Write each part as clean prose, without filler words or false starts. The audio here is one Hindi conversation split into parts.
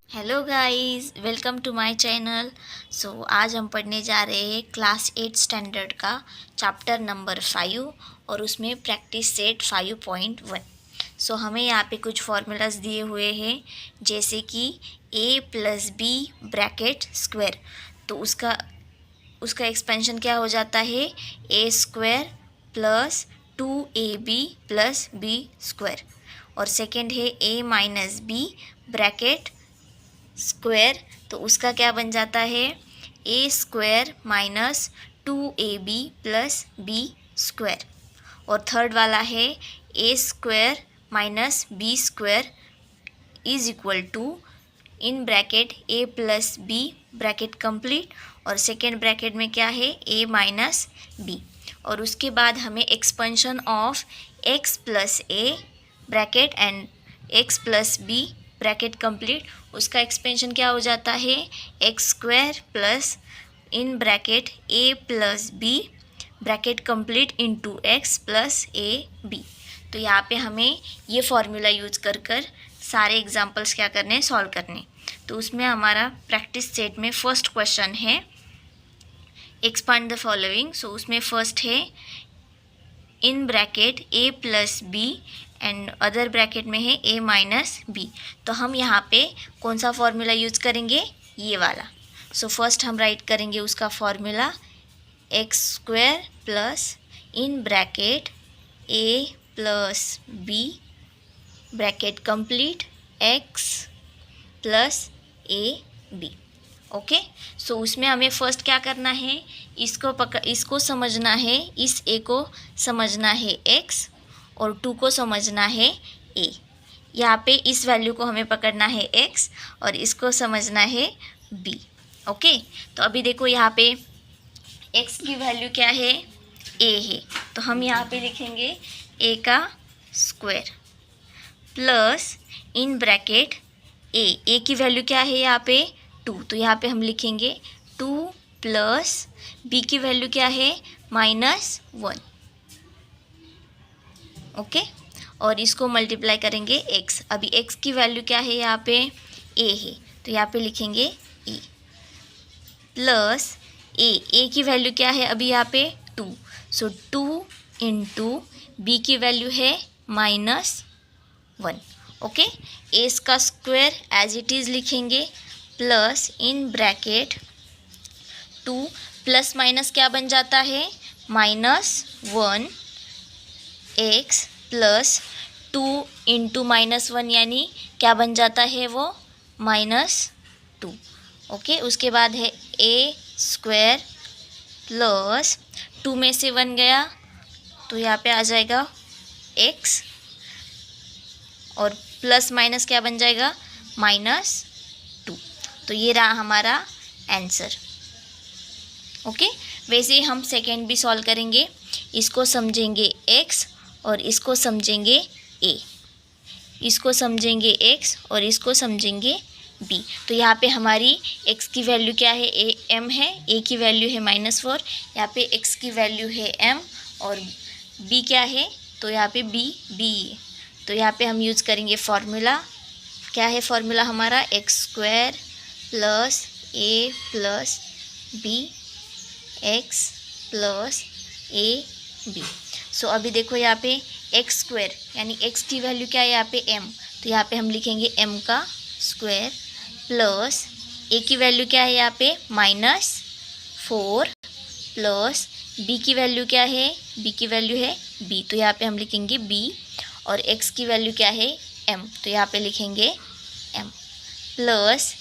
Hello guys, welcome to my channel. आज हम पढ़ने जा रहे हैं क्लास 8 स्टैंडर्ड का चैप्टर नंबर 5 और उसमें प्रैक्टिस सेट 5.1। हमें यहाँ पे कुछ फॉर्मूलाज दिए हुए हैं, जैसे कि a plus B bracket square. तो उसका एक्सपेंशन क्या हो जाता है, a square plus 2ab plus B square. और सेकेंड है a minus B bracket square, तो उसका क्या बन जाता है, A square minus 2ab plus B square. और थर्ड वाला है A square minus B square is equal to in bracket A plus B bracket complete, और सेकेंड ब्रैकेट में क्या है, ए माइनस बी। और उसके बाद हमें expansion of x plus a bracket and x plus B bracket complete, उसका एक्सपेंशन क्या हो जाता है, x square plus in bracket A plus B bracket complete into x plus a b. तो यहाँ पे हमें ये फॉर्मूला यूज कर सारे एग्जाम्पल्स क्या करने हैं, सॉल्व करने। तो उसमें हमारा प्रैक्टिस सेट में फर्स्ट क्वेश्चन है एक्सपांड द फॉलोइंग। उसमें फर्स्ट है in bracket A plus b and other bracket में है ए माइनस बी। तो हम यहाँ पे कौन सा फॉर्मूला यूज करेंगे, ये वाला। फर्स्ट हम राइट करेंगे उसका formula, x square plus in bracket A plus B bracket complete x plus a b. Okay, उसमें हमें फर्स्ट क्या करना है, इसको समझना है, इस ए को समझना है एक्स और 2 को समझना है ए। यहाँ पे इस वैल्यू को हमें पकड़ना है एक्स और इसको समझना है बी। ओके, तो अभी देखो यहाँ पे एक्स की वैल्यू क्या है, ए है, तो हम यहाँ पे लिखेंगे ए का स्क्वायर प्लस इन ब्रैकेट ए की वैल्यू क्या है यहाँ पे 2, तो यहाँ पे हम लिखेंगे 2 प्लस बी की वैल्यू क्या है, -1। ओके, और इसको मल्टीप्लाई करेंगे x। अभी x की वैल्यू क्या है, यहाँ पे a है, तो यहाँ पे लिखेंगे a प्लस a की वैल्यू क्या है अभी यहाँ पे 2, 2 इंटू बी की वैल्यू है -1। ओके, a का स्क्वायर एज इट इज़ लिखेंगे plus in bracket 2 plus minus क्या बन जाता है, -1 एक्स प्लस 2 इंटू -1 यानी क्या बन जाता है वो -2। ओके, उसके बाद है ए स्क्वायर प्लस 2 में से 1 गया तो यहाँ पे आ जाएगा एक्स और प्लस माइनस क्या बन जाएगा, -2। तो ये रहा हमारा आंसर। ओके, वैसे ही हम सेकेंड भी सॉल्व करेंगे, इसको समझेंगे एक्स और इसको समझेंगे ए, इसको समझेंगे एक्स और इसको समझेंगे बी। तो यहाँ पे हमारी x की वैल्यू क्या है, m है, a की वैल्यू है -4, यहाँ पे x की वैल्यू है m और b क्या है, तो यहाँ पे b है। तो यहाँ पे हम यूज़ करेंगे फॉर्मूला, क्या है फॉर्मूला हमारा, x square plus a plus b x plus a b. अभी देखो यहाँ पे एक्स स्क्वायर यानी x की वैल्यू क्या है यहाँ पे m, तो यहाँ पे हम लिखेंगे m का स्क्वायर प्लस a की वैल्यू क्या है यहाँ पे -4 प्लस b की वैल्यू क्या है, b की वैल्यू है b, तो यहाँ पे हम लिखेंगे b और x की वैल्यू क्या है m, तो यहाँ पे लिखेंगे m plus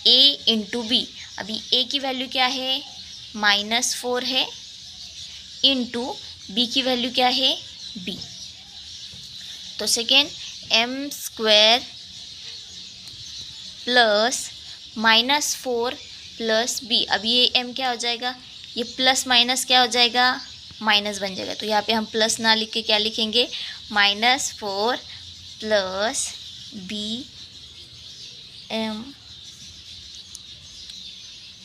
a into b. अभी a की वैल्यू क्या है -4 है इंटू b की वैल्यू क्या है b, तो second m square plus -4 plus b। अब ये m क्या हो जाएगा, ये प्लस माइनस क्या हो जाएगा, माइनस बन जाएगा। तो यहाँ पे हम प्लस ना लिख के क्या लिखेंगे, -4 plus b m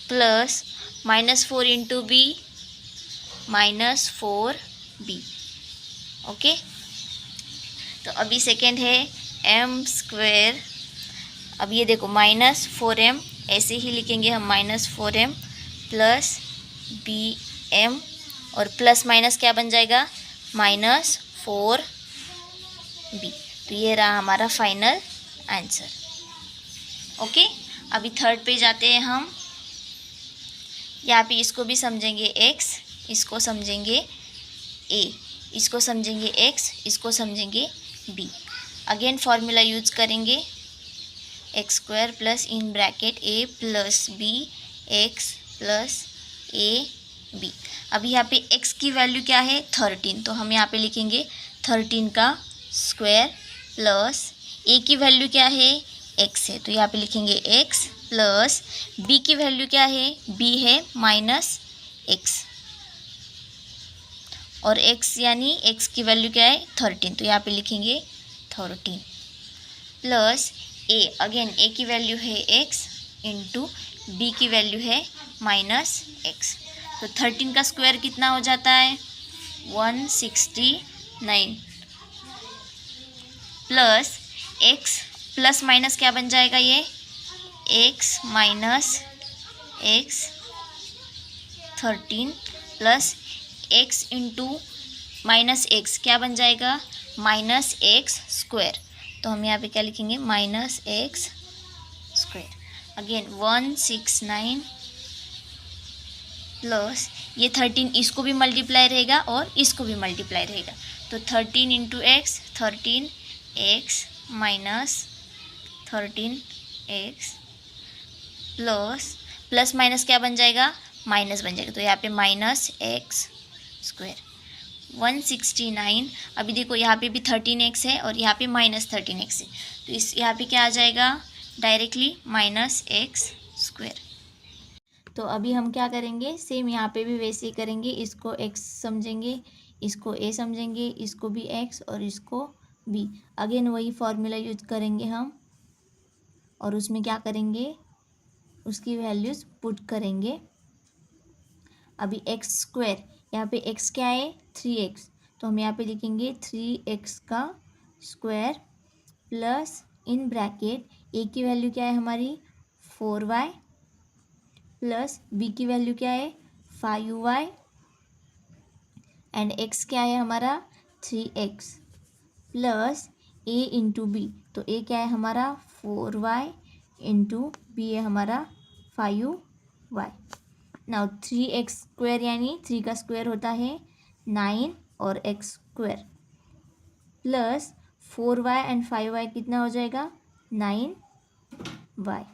plus -4 into b -4b। Okay, तो अभी सेकेंड है m स्क्वायर अब ये देखो -4m, ऐसे ही लिखेंगे हम -4m प्लस bm, और प्लस माइनस क्या बन जाएगा -4b। तो ये रहा हमारा फाइनल आंसर। ओके, अभी थर्ड पे जाते हैं हम। यहाँ पे इसको भी समझेंगे x, इसको समझेंगे a, इसको समझेंगे x, इसको समझेंगे b। अगेन फॉर्मूला यूज करेंगे x² plus in bracket a plus b x plus a b। अभी यहाँ पे x की वैल्यू क्या है 13, तो हम यहाँ पे लिखेंगे 13 का स्क्वायर प्लस a की वैल्यू क्या है x है, तो यहाँ पे लिखेंगे x प्लस b की वैल्यू क्या है b है -x, और x यानी x की वैल्यू क्या है 13, तो यहाँ पे लिखेंगे 13 प्लस a, अगेन a की वैल्यू है x इंटू b की वैल्यू है -x। तो 13 का स्क्वायर कितना हो जाता है 169 प्लस x प्लस माइनस क्या बन जाएगा ये x minus x 13 plus x into -x क्या बन जाएगा -x स्क्वायर। तो हम यहाँ पे क्या लिखेंगे -x स्क्वायर। अगेन 169 प्लस ये 13 इसको भी मल्टीप्लाई रहेगा और इसको भी मल्टीप्लाई रहेगा, तो 13 into x 13x minus 13x plus minus क्या बन जाएगा माइनस बन जाएगा, तो यहाँ पे -x स्क्वायर 169। अभी देखो यहाँ पे भी 13x है और यहाँ पे -13x है, तो इस यहाँ पे क्या आ जाएगा डायरेक्टली -x स्क्वायर। तो अभी हम क्या करेंगे सेम यहाँ पे भी वैसे ही करेंगे, इसको x समझेंगे, इसको a समझेंगे, इसको भी x और इसको b। अगेन वही फॉर्मूला यूज करेंगे हम और उसमें क्या करेंगे उसकी वैल्यूज़ पुट करेंगे। अभी x स्क्वायर, यहाँ पे x क्या है 3x, तो हम यहाँ पे लिखेंगे 3x का square plus in bracket a की वैल्यू क्या है हमारी 4y प्लस b की वैल्यू क्या है 5y एंड x क्या है हमारा 3x plus a into b, तो a क्या है हमारा 4y इंटू बी है हमारा 5y। नाउ 3x स्क्वायर यानी 3 का स्क्वायर होता है 9 और x square plus 4y and 5y कितना हो जाएगा 9y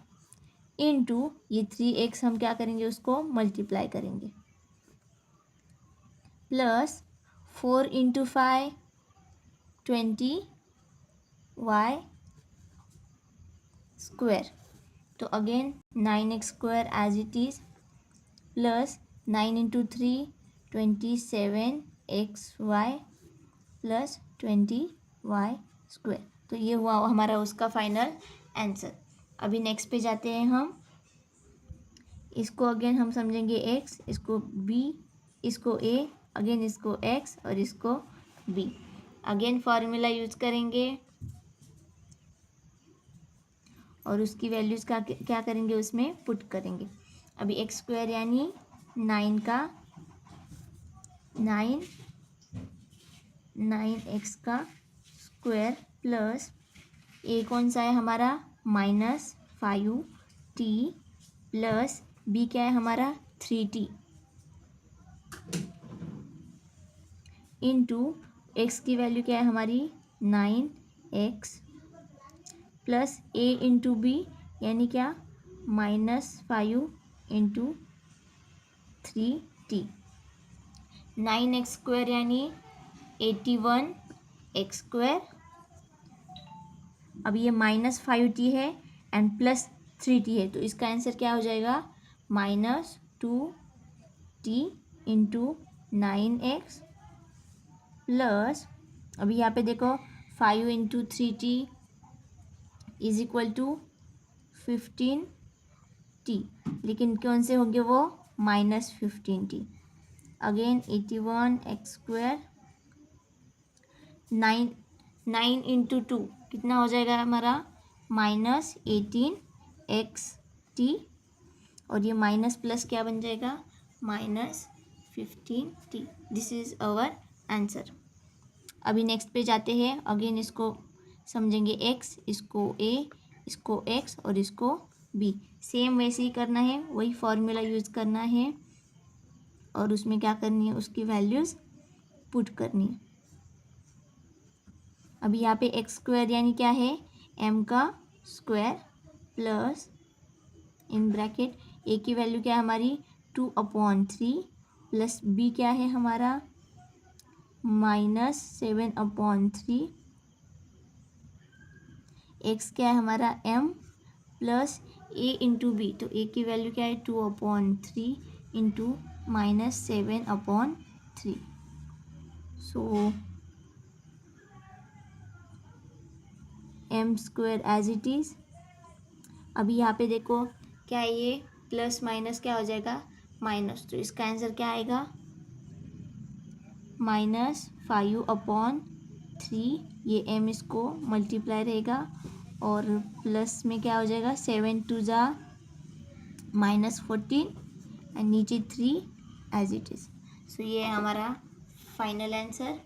इंटू ये 3x हम क्या करेंगे उसको मल्टीप्लाई करेंगे प्लस 4 इंटू 5 20y स्क्वायर, तो again 9x square as it is plus 9 into 3 27xy plus 20y square. तो ये हुआ हमारा उसका फाइनल आंसर। अभी नेक्स्ट पे जाते हैं हम, इसको अगेन हम समझेंगे x, इसको b, इसको a, अगेन इसको x और इसको b। अगेन फार्मूला यूज करेंगे और उसकी वैल्यूज़ का क्या करेंगे उसमें पुट करेंगे। अभी x स्क्वायर यानी 9x का स्क्वायर प्लस a कौन सा है हमारा -5t प्लस b क्या है हमारा 3t इंटू x की वैल्यू क्या है हमारी 9x plus a into B यानी क्या -5 इंटू 3t। 9x स्क्वायर यानी 81x स्क्वायर। अब ये -5t है एंड प्लस 3t है, तो इसका आंसर क्या हो जाएगा -2t इंटू 9x प्लस अभी यहाँ पे देखो 5 into 3t is equal to 15t, लेकिन कौन से होंगे वो -15t। Again 81x square 9 into 2 कितना हो जाएगा हमारा माइनस 18xt, और ये माइनस प्लस क्या बन जाएगा, minus 15t। This is our answer. अभी नेक्स्ट पे जाते हैं, अगेन इसको समझेंगे, x, इसको a, इसको x और इसको b। सेम वैसे ही करना है, वही फॉर्मूला यूज़ करना है और उसमें क्या करनी है, उसकी वैल्यूज़ पुट करनी है। अभी यहाँ पे एक्स स्क्वायर यानी क्या है, m का square plus in bracket a की वैल्यू क्या है हमारी 2/3 प्लस b क्या है हमारा -7/3, x क्या है हमारा m plus a into b, तो a की वैल्यू क्या है 2/3 into -7/3। So m square as it is. अभी यहाँ पे देखो क्या है, ये प्लस माइनस क्या हो जाएगा, माइनस, तो इसका आंसर क्या आएगा -5/3। ये m इसको मल्टीप्लाई रहेगा और प्लस में क्या हो जाएगा 7 2 जा -14 एंड नीचे 3 एज इट इज़। सो ये है हमारा फाइनल आंसर।